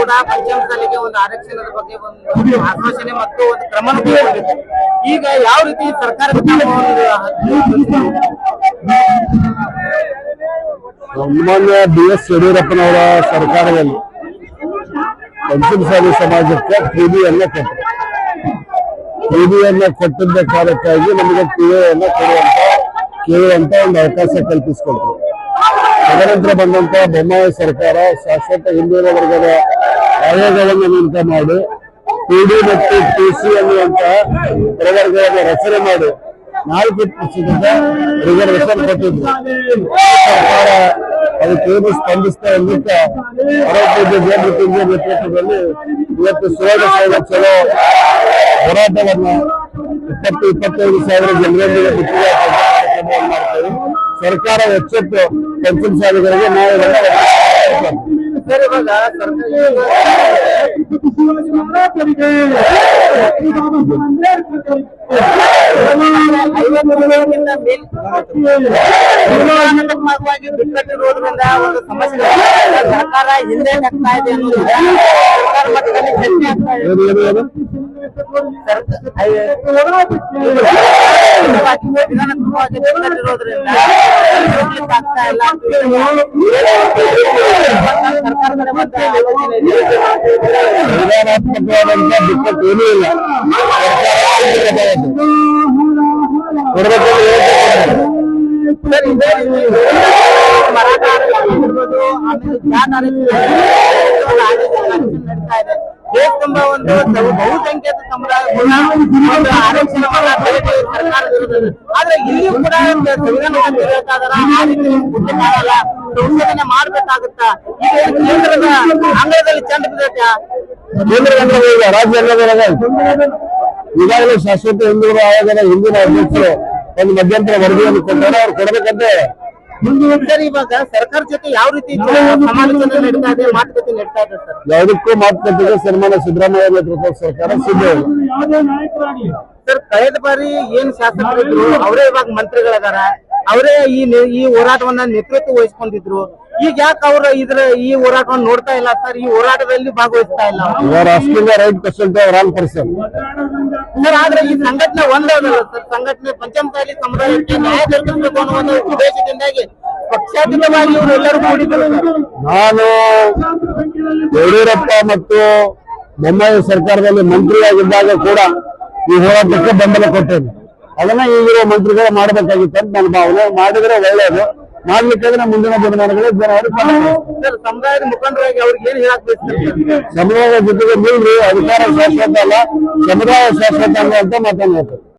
ಕೂಡ ಪಂಚಮಸಾಲಿಗೆ ಒಂದು ಆರಕ್ಷಣದ ಬಗ್ಗೆ ಒಂದು ಆಶ್ವಾಸನೆ ಮತ್ತು ಒಂದು ಕ್ರಮ ಕೈಗೊಂಡಿದೆ. ಈಗ ಯಾವ ರೀತಿ ಸರ್ಕಾರ ಸನ್ಮಾನ್ಯ BS ಯಡಿಯೂರಪ್ಪನವರ ಸರ್ಕಾರದಲ್ಲಿ ಪಂಚಮಸಾಲಿ ಸಮಾಜಕ್ಕೆ ಪ್ರೀತಿಯನ್ನ ಕೊಟ್ಟರು. ಪ್ರೀತಿಯನ್ನ ಕೊಟ್ಟಿದ್ದ ಕಾರಣಕ್ಕಾಗಿ ನಮಗೆ ಪಿಎಯನ್ನ ಕೇಳುವಂತ ಒಂದು ಅವಕಾಶ ಕಲ್ಪಿಸಿಕೊಟ್ರು. ತದನಂತರ ಬಂದಂತ ಬೊಮ್ಮಾಯಿ ಸರ್ಕಾರ ಶಾಶ್ವತ ಹಿಂದುಳಿದ ವರ್ಗದ ಆಯೋಗವನ್ನು ನೇಮಕ ಮಾಡಿ PD ಮತ್ತು TC ಅನ್ನುವಂತ ಪ್ರವರ್ಗವನ್ನು ರಚನೆ ಮಾಡಿ 4% ರಿಸರ್ವೇಶನ್ ಕೊಟ್ಟಿದ್ರು. ಸರ್ಕಾರ ಅದಕ್ಕೇನು ಸ್ಪಂದಿಸ್ತಾ ಇರ್ಲಿಕ್ಕೆ ಆರೋಗ್ಯ ನೇತೃತ್ವದಲ್ಲಿ ಇವತ್ತು ಸುವರ್ಣ ಚಲೋ ಹೋರಾಟವನ್ನ 20-25 ಸಾವಿರ ಜನರೊಂದಿಗೆ ಬಿಟ್ಟಿಗೆ ಮಾಡ್ತೇವೆ. ಸರ್ಕಾರ ಎಚ್ಚೆತ್ತು ಪಂಚಮಸಾಲಿಗಳಿಗೆ ನ್ಯಾಯವನ್ನು ಸರ್, ಇವಾಗ ಬಿಕ್ಕಟ್ಟಿರುವುದರಿಂದ ಒಂದು ಸಮಸ್ಯೆ ಸರ್ಕಾರ ಹಿಂದೆ ಆಗ್ತಾ ಇದೆ ಅನ್ನೋದು ಸರ್ಕಾರ ಮಟ್ಟದಲ್ಲಿ ಚರ್ಚೆ ಆಗ್ತಾ ಇದೆ. ಬಿಕ್ಕಟ್ಟಿರೋದ್ರಿಂದ ಆಗ್ತಾ ಇಲ್ಲ. ಸಂವಿಧಾನಾತ್ಮಕವಾದಂತ ಬಿಕ್ಕಟ್ಟು ಏನೂ ಇಲ್ಲ. ನಡೀತಾ ಇದೆ. ದೇಶ ತುಂಬಾ ಒಂದು ಬಹುಸಂಖ್ಯಾತ ಸಮುದಾಯ ಕೂಡ ಒಂದು ಆರಕ್ಷಣವನ್ನ ಸರ್ಕಾರವಿರುತ್ತದೆ. ಆದ್ರೆ ಇಲ್ಲಿಯೂ ಕೂಡ ಸಂವಿಧಾನ ಬೇಕಾದಲ್ಲ ಆ ರೀತಿ ಮಾಡಲ್ಲ, ಸಂಶೋಧನೆ ಮಾಡ್ಬೇಕಾಗುತ್ತಾ? ಈಗ ಕೇಂದ್ರದ ಅಂಗಳದಲ್ಲಿ ಚಂದ ಬಿದ್ದೈತೆ. ಕೇಂದ್ರ ಅಂಗಳದಲ್ಲಿ ರಾಜ್ಯ ಅಂಗಳದೊಳಗ ಈಗಾಗಲೇ ಶಾಶ್ವತ ಹಿಂದುಳಿದ ಆಯೋಗದ ಹಿಂದಿನ ಅಧ್ಯಕ್ಷರು ಒಂದು ಮಧ್ಯಂತರ ವರದಿಯನ್ನು ಕೊಟ್ಟಾರೆ. ಅವ್ರು ಕೊಡಬೇಕಂತ ಸರ್, ಇವಾಗ ಸರ್ಕಾರ ಜೊತೆ ಯಾವ ರೀತಿ ಸಮಾಲೋಚನೆ ನಡೀತಾ ಇದೆ, ಮಾತುಕತೆ ನಡೀತಾ ಇದೆ ಸರ್? ಯಾವುದಕ್ಕೂ ಮಾತುಕತೆಗೆ ಸನ್ಮಾನ್ಯ ಸಿದ್ದರಾಮಯ್ಯ ನೇತೃತ್ವದ ಸರ್ಕಾರ ಸಿದ್ಧ ಇದೆ. ಸರ್, ಕಳೆದ ಬಾರಿ ಏನ್ ಶಾಸಕರಿದ್ರು ಅವರೇ ಇವಾಗ ಮಂತ್ರಿಗಳದಾರ, ಅವರೇ ಈ ಹೋರಾಟವನ್ನ ನೇತೃತ್ವ ವಹಿಸ್ಕೊಂಡಿದ್ರು. ಈಗ ಯಾಕೆ ಅವರು ಈ ಹೋರಾಟವನ್ನು ನೋಡ್ತಾ ಇಲ್ಲ ಸರ್? ಈ ಹೋರಾಟದಲ್ಲಿ ಭಾಗವಹಿಸ್ತಾ ಇಲ್ಲ right percent wrong person sir. ಆದ್ರೆ ಈ ಸಂಘಟನೆ ಒಂದಲ್ಲ ಸರ್. ಸಂಘಟನೆ ಪಂಚಮಸಾಲಿ ಸಮುದಾಯಕ್ಕೆ ನ್ಯಾಯ ದೊರಕಿಸಬೇಕು ಅನ್ನೋ ಒಂದು ಉದ್ದೇಶದಿಂದಾಗಿ ಪಕ್ಷಾತೀತವಾಗಿ ಇವರು ಎಲ್ಲರೂ ಕೂಡಿದ್ರು. ನಾನು ಯಡಿಯೂರಪ್ಪ ಮತ್ತು ಬೊಮ್ಮಾಯಿ ಸರ್ಕಾರದಲ್ಲಿ ಮಂತ್ರಿಯಾಗಿದ್ದಾಗ ಕೂಡ ಈ ಹೋರಾಟಕ್ಕೆ ಬೆಂಬಲ ಕೊಟ್ಟೇನೆ. ಅದನ್ನ ಈಗಿರೋ ಮಂತ್ರಿಗಳು ಮಾಡಬೇಕಾಗಿತ್ತು ಅಂತ ನನ್ನ ಭಾವನೆ. ಮಾಡಿದ್ರೆ ಒಳ್ಳೆಯದು, ಮಾಡ್ಲಿಕ್ಕಾದ್ರೆ ಮುಂದಿನ ದಿನಮಾನಗಳಲ್ಲಿ ಸರ್, ಸಮುದಾಯದ ಮುಖಂಡರಾಗಿ ಅವ್ರಿಗೆ ಏನ್ ಹೇಳಕ್ ಬಯಸ್ತಾರೆ? ಸಮುದಾಯದ ಜೊತೆಗೆ ನಿಲ್ರಿ, ಅಧಿಕಾರ ಶಾಶ್ವತ ಅಲ್ಲ, ಸಮುದಾಯ ಶಾಶ್ವತ ಅಲ್ಲ ಅಂತ ಮಾತನಾಡ್ತಾರೆ.